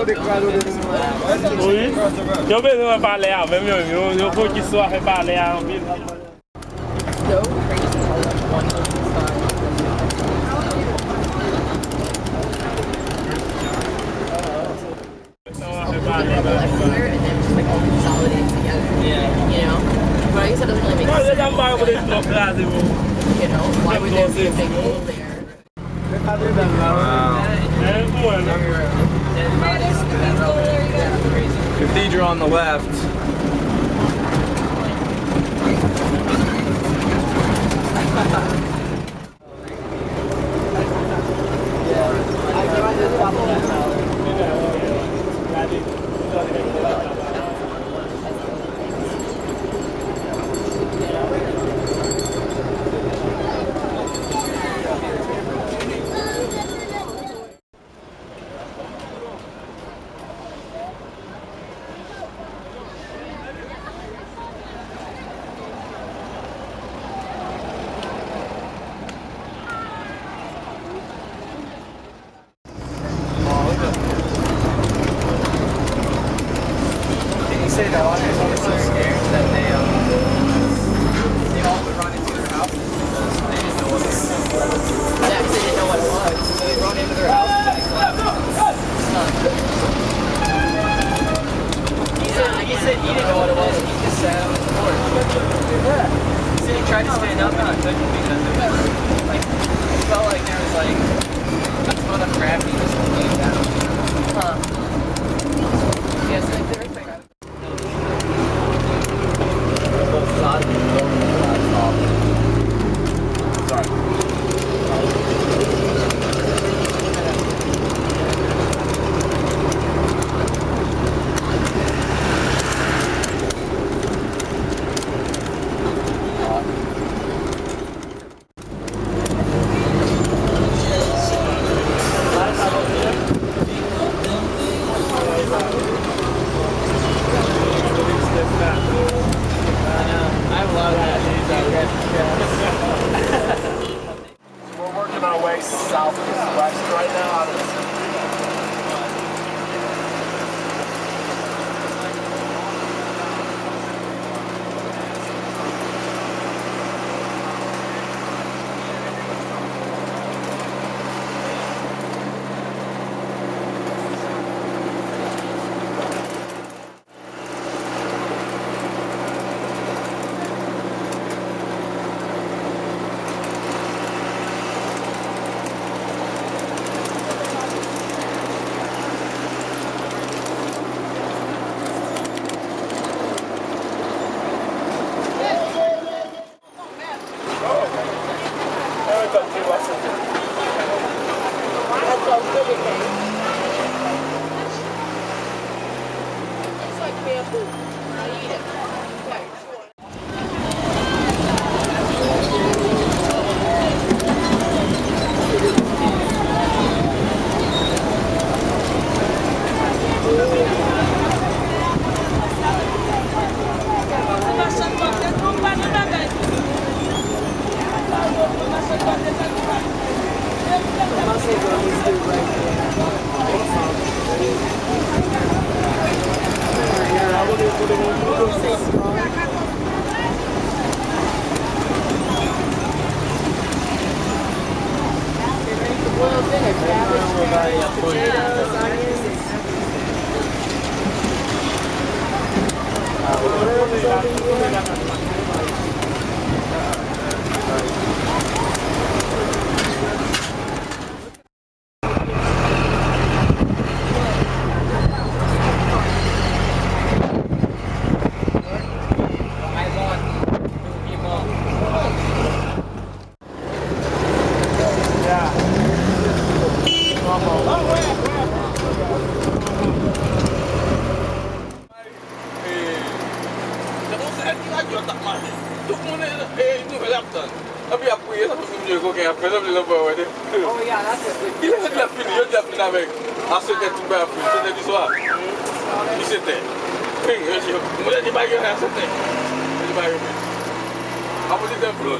Oui. Yo besoin de parler avec moi, il faut qu'il soit fait parler en ville. But I guess that doesn't really make sense. You know, why would there be a big hole there? Cathedral on the left. Say that one is so scared that they all would run into their house because they didn't know what it was. Yeah, because they didn't know what it was. So they run into their house and they he said he didn't know what it was. He just sat on the porch. He said he tried to stand up and he couldn't because it was like, it felt like there was like a ton of gravity just laying down. Huh. Yeah, so like the earthquake. We're working our way southwest right now out of the city. It's like bamboo. I eat it. Okay. Potatoes, onions. Oh yeah, that's it. Il a déjà fini avec. Ensuite, il est tombé à fond. C'était du soir. Il s'était. Moi, j'ai dit, bah, il y a un c'était. Il dit, bah, il y a un. Après, il était un flot.